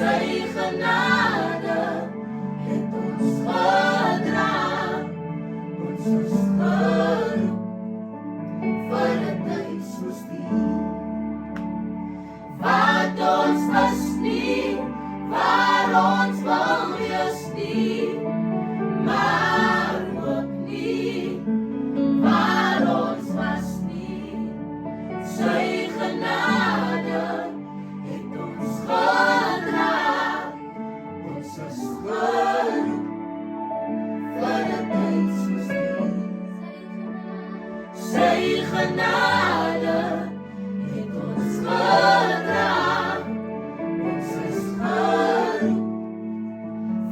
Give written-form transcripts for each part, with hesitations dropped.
Sy genade het ons gedra, ons is geroep vir 'n tyd soos die. Wat ons is nie, waar ons wil wees nie, maar ook nie, waar ons was nie. Sy genade het ons gedra, ons is geroep vir 'n tyd soos die. Sy genade het ons gedra, ons is geroep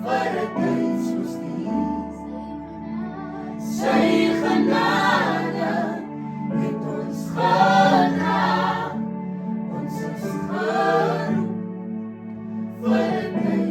vir 'n tyd soos die. Sy genade het ons gedra, ons is geroep vir 'n tyd